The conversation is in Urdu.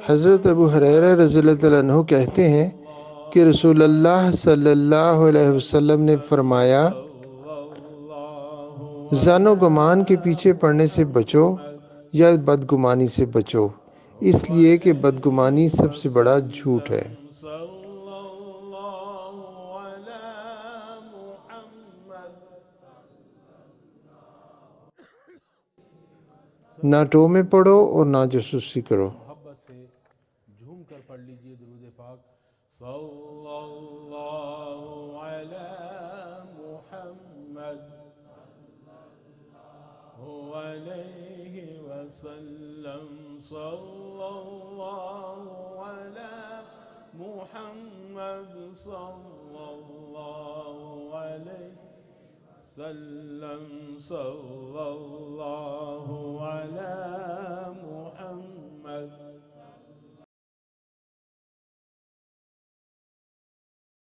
حضرت ابو ہریرہ رضی اللہ تعالیٰ عنہ کہتے ہیں کہ رسول اللہ صلی اللہ علیہ وسلم نے فرمایا، ظن و گمان کے پیچھے پڑنے سے بچو یا بدگمانی سے بچو، اس لیے کہ بدگمانی سب سے بڑا جھوٹ ہے۔ نہ ٹو میں پڑھو اور نہ جاسوسی کرو۔ محبت سے جھوم کر پڑھ لیجئے درود پاک، صلی اللہ علی محمد علیہ وسلم، صلی اللہ علی محمد صلی اللہ علیہ وسلم، صلی اللہ